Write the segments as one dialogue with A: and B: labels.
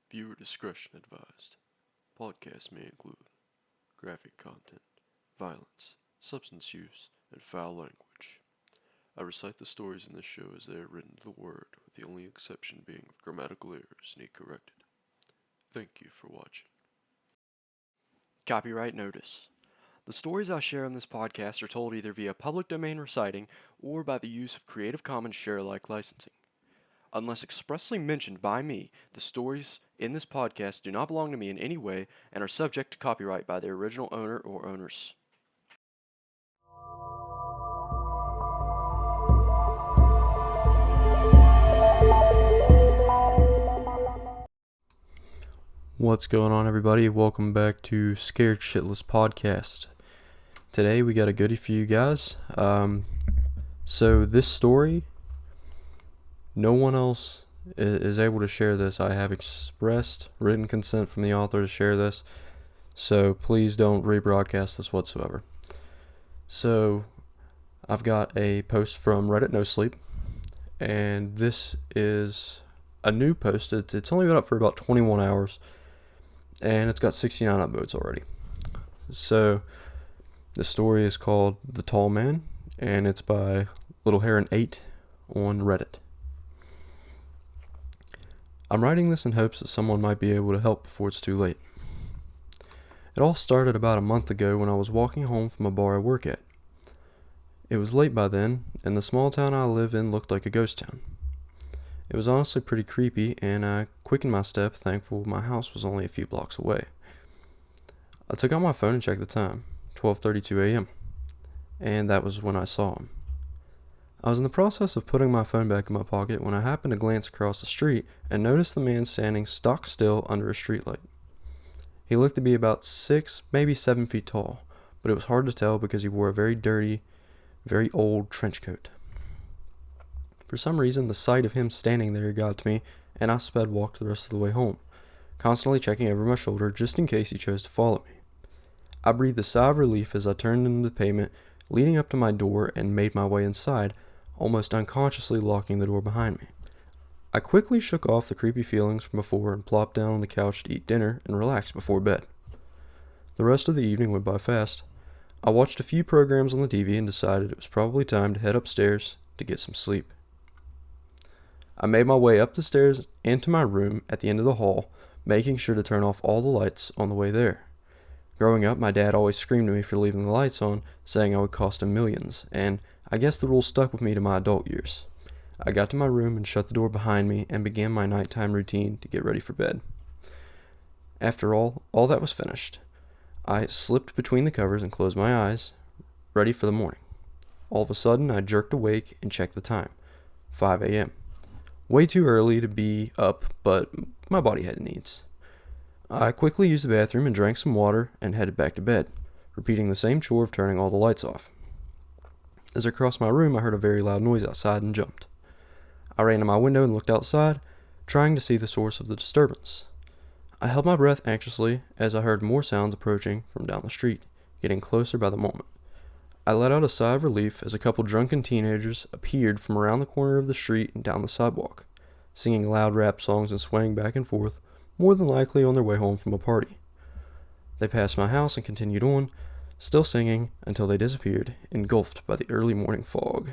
A: Viewer discretion advised. Podcast may include graphic content, violence, substance use, and foul language. I recite the stories in this show as they are written to the word, with the only exception being if grammatical errors need corrected. Thank you for watching. Copyright notice. The stories I share on this podcast are told either via public domain reciting or by the use of Creative Commons share-alike licensing. Unless expressly mentioned by me, the stories in this podcast do not belong to me in any way and are subject to copyright by their original owner or owners. What's going on, everybody? Welcome back to Scared Shitless Podcast. Today we got a goodie for you guys. So this story, no one else is able to share this. I have expressed written consent from the author to share this, so please don't rebroadcast this whatsoever. So I've got a post from Reddit No Sleep, and this is a new post. It's only been up for about 21 hours, and it's got 69 upvotes already. So the story is called The Tall Man, and it's by LittleHeron8 on Reddit. I'm writing this in hopes that someone might be able to help before it's too late. It all started about a month ago when I was walking home from a bar I work at. It was late by then, and the small town I live in looked like a ghost town. It was honestly pretty creepy, and I quickened my step, thankful my house was only a few blocks away. I took out my phone and checked the time, 12:32 a.m., and that was when I saw him. I was in the process of putting my phone back in my pocket when I happened to glance across the street and noticed the man standing stock still under a streetlight. He looked to be about 6, maybe 7 feet tall, but it was hard to tell because he wore a very dirty, very old trench coat. For some reason, the sight of him standing there got to me, and I sped walked the rest of the way home, constantly checking over my shoulder just in case he chose to follow me. I breathed a sigh of relief as I turned into the pavement leading up to my door and made my way inside, almost unconsciously locking the door behind me. I quickly shook off the creepy feelings from before and plopped down on the couch to eat dinner and relax before bed. The rest of the evening went by fast. I watched a few programs on the TV and decided it was probably time to head upstairs to get some sleep. I made my way up the stairs into my room at the end of the hall, making sure to turn off all the lights on the way there. Growing up, my dad always screamed at me for leaving the lights on, saying I would cost him millions, and I guess the rule stuck with me to my adult years. I got to my room and shut the door behind me and began my nighttime routine to get ready for bed. After all that was finished, I slipped between the covers and closed my eyes, ready for the morning. All of a sudden, I jerked awake and checked the time, 5 a.m. Way too early to be up, but my body had needs. I quickly used the bathroom and drank some water and headed back to bed, repeating the same chore of turning all the lights off. As I crossed my room, I heard a very loud noise outside and jumped. I ran to my window and looked outside, trying to see the source of the disturbance. I held my breath anxiously as I heard more sounds approaching from down the street, getting closer by the moment. I let out a sigh of relief as a couple drunken teenagers appeared from around the corner of the street and down the sidewalk, singing loud rap songs and swaying back and forth, more than likely on their way home from a party. They passed my house and continued on, still singing, until they disappeared, engulfed by the early morning fog.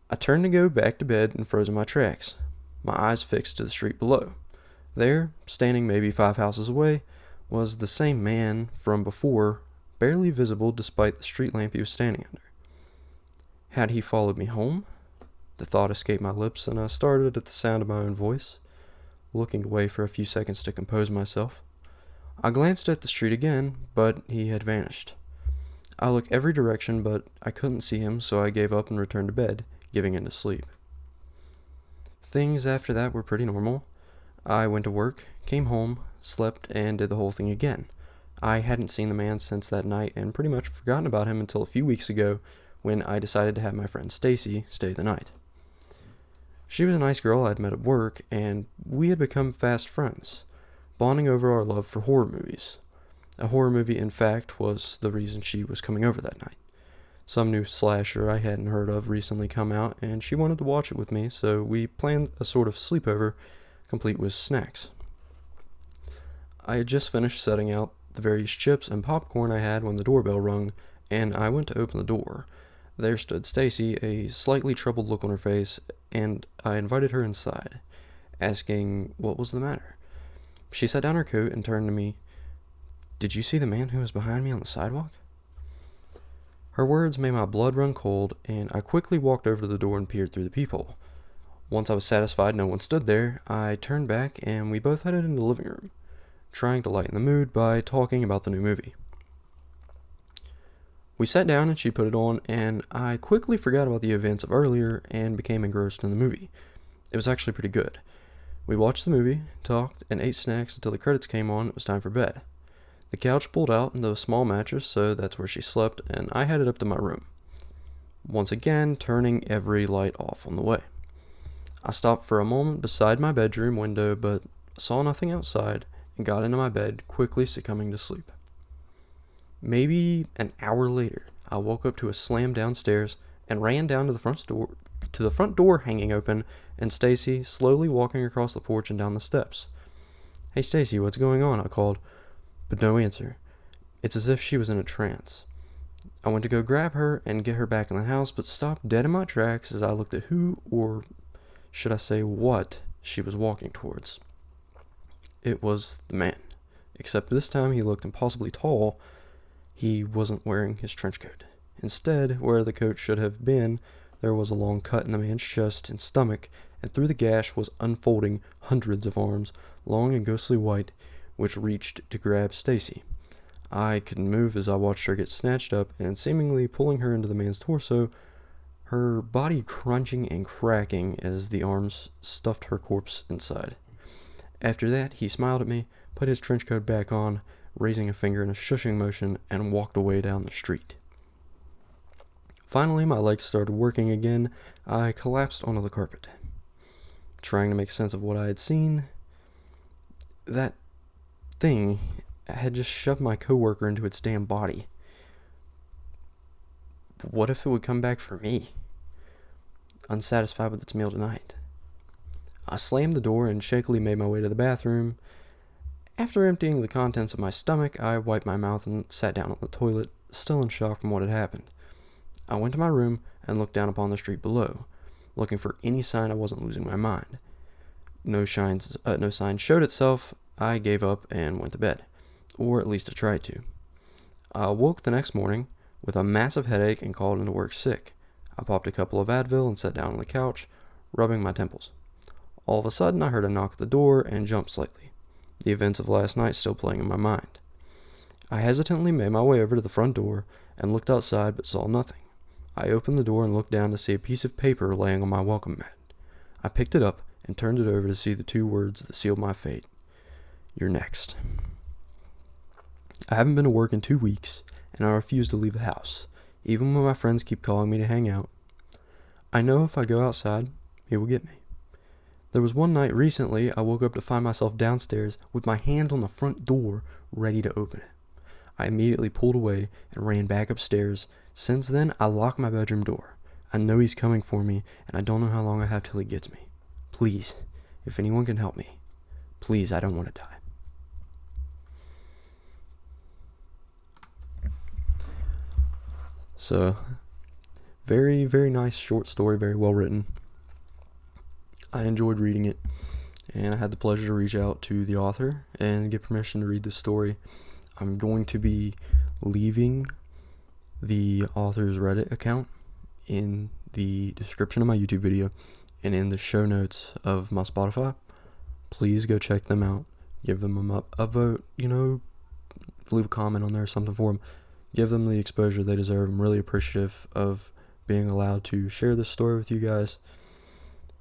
A: I turned to go back to bed and froze in my tracks, my eyes fixed to the street below. There, standing maybe 5 houses away, was the same man from before, barely visible despite the street lamp he was standing under. Had he followed me home? The thought escaped my lips, and I started at the sound of my own voice, looking away for a few seconds to compose myself. I glanced at the street again, but he had vanished. I looked every direction, but I couldn't see him, so I gave up and returned to bed, giving in to sleep. Things after that were pretty normal. I went to work, came home, slept, and did the whole thing again. I hadn't seen the man since that night and pretty much forgotten about him until a few weeks ago when I decided to have my friend Stacy stay the night. She was a nice girl I'd met at work, and we had become fast friends, bonding over our love for horror movies. A horror movie, in fact, was the reason she was coming over that night. Some new slasher I hadn't heard of recently come out, and she wanted to watch it with me, so we planned a sort of sleepover complete with snacks. I had just finished setting out the various chips and popcorn I had when the doorbell rung, and I went to open the door. There stood Stacy, a slightly troubled look on her face, and I invited her inside, asking what was the matter. She set down her coat and turned to me. "Did you see the man who was behind me on the sidewalk?" Her words made my blood run cold, and I quickly walked over to the door and peered through the peephole. Once I was satisfied no one stood there, I turned back and we both headed into the living room, trying to lighten the mood by talking about the new movie. We sat down and she put it on, and I quickly forgot about the events of earlier and became engrossed in the movie. It was actually pretty good. We watched the movie, talked, and ate snacks until the credits came on. It was time for bed. The couch pulled out into a small mattress, so that's where she slept, and I headed up to my room, once again turning every light off on the way. I stopped for a moment beside my bedroom window, but saw nothing outside and got into my bed, quickly succumbing to sleep. Maybe an hour later, I woke up to a slam downstairs and ran down to the front door hanging open, and Stacy slowly walking across the porch and down the steps. "Hey Stacy, what's going on?" I called, but no answer. It's as if she was in a trance. I went to go grab her and get her back in the house, but stopped dead in my tracks as I looked at who, or should I say what, she was walking towards. It was the man, except this time he looked impossibly tall. He wasn't wearing his trench coat. Instead, where the coat should have been, there was a long cut in the man's chest and stomach, and through the gash was unfolding hundreds of arms, long and ghostly white, which reached to grab Stacy. I couldn't move as I watched her get snatched up and seemingly pulling her into the man's torso, her body crunching and cracking as the arms stuffed her corpse inside. After that, he smiled at me, put his trench coat back on, raising a finger in a shushing motion, and walked away down the street. Finally, my legs started working again. I collapsed onto the carpet, trying to make sense of what I had seen. That thing had just shoved my coworker into its damn body. What if it would come back for me? Unsatisfied with its meal tonight, I slammed the door and shakily made my way to the bathroom. After emptying the contents of my stomach, I wiped my mouth and sat down on the toilet, still in shock from what had happened. I went to my room and looked down upon the street below, looking for any sign I wasn't losing my mind. No sign showed itself. I gave up and went to bed, or at least I tried to. I awoke the next morning with a massive headache and called into work sick. I popped a couple of Advil and sat down on the couch, rubbing my temples. All of a sudden, I heard a knock at the door and jumped slightly, the events of last night still playing in my mind. I hesitantly made my way over to the front door and looked outside but saw nothing. I opened the door and looked down to see a piece of paper laying on my welcome mat. I picked it up and turned it over to see the two words that sealed my fate. "You're next." I haven't been to work in 2 weeks, and I refuse to leave the house, even when my friends keep calling me to hang out. I know if I go outside, he will get me. There was one night recently I woke up to find myself downstairs with my hand on the front door, ready to open it. I immediately pulled away and ran back upstairs. Since then, I lock my bedroom door. I know he's coming for me, and I don't know how long I have till he gets me. Please, if anyone can help me, please, I don't want to die. So, very, very nice short story, very well written. I enjoyed reading it, and I had the pleasure to reach out to the author and get permission to read this story. I'm going to be leaving the author's Reddit account in the description of my YouTube video and in the show notes of my Spotify. Please go check them out. Give them a vote, leave a comment on there or something for them. Give them the exposure they deserve. I'm really appreciative of being allowed to share this story with you guys.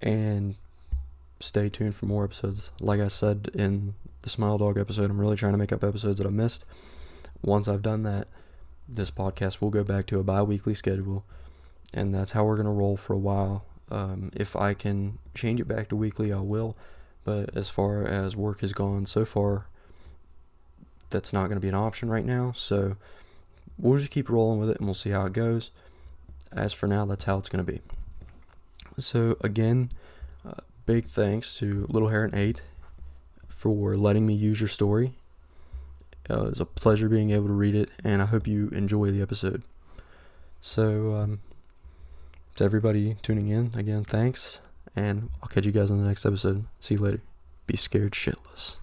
A: And stay tuned for more episodes. Like I said in the Smile Dog episode, I'm really trying to make up episodes that I missed. Once I've done that, this podcast will go back to a bi-weekly schedule, and that's how we're going to roll for a while. If I can change it back to weekly, I will, but as far as work has gone so far, that's not going to be an option right now, so we'll just keep rolling with it and we'll see how it goes. As for now, that's how it's going to be. So again, big thanks to LittleHeron8 for letting me use your story. It was a pleasure being able to read it, and I hope you enjoy the episode. So, to everybody tuning in, again, thanks, and I'll catch you guys on the next episode. See you later. Be scared shitless.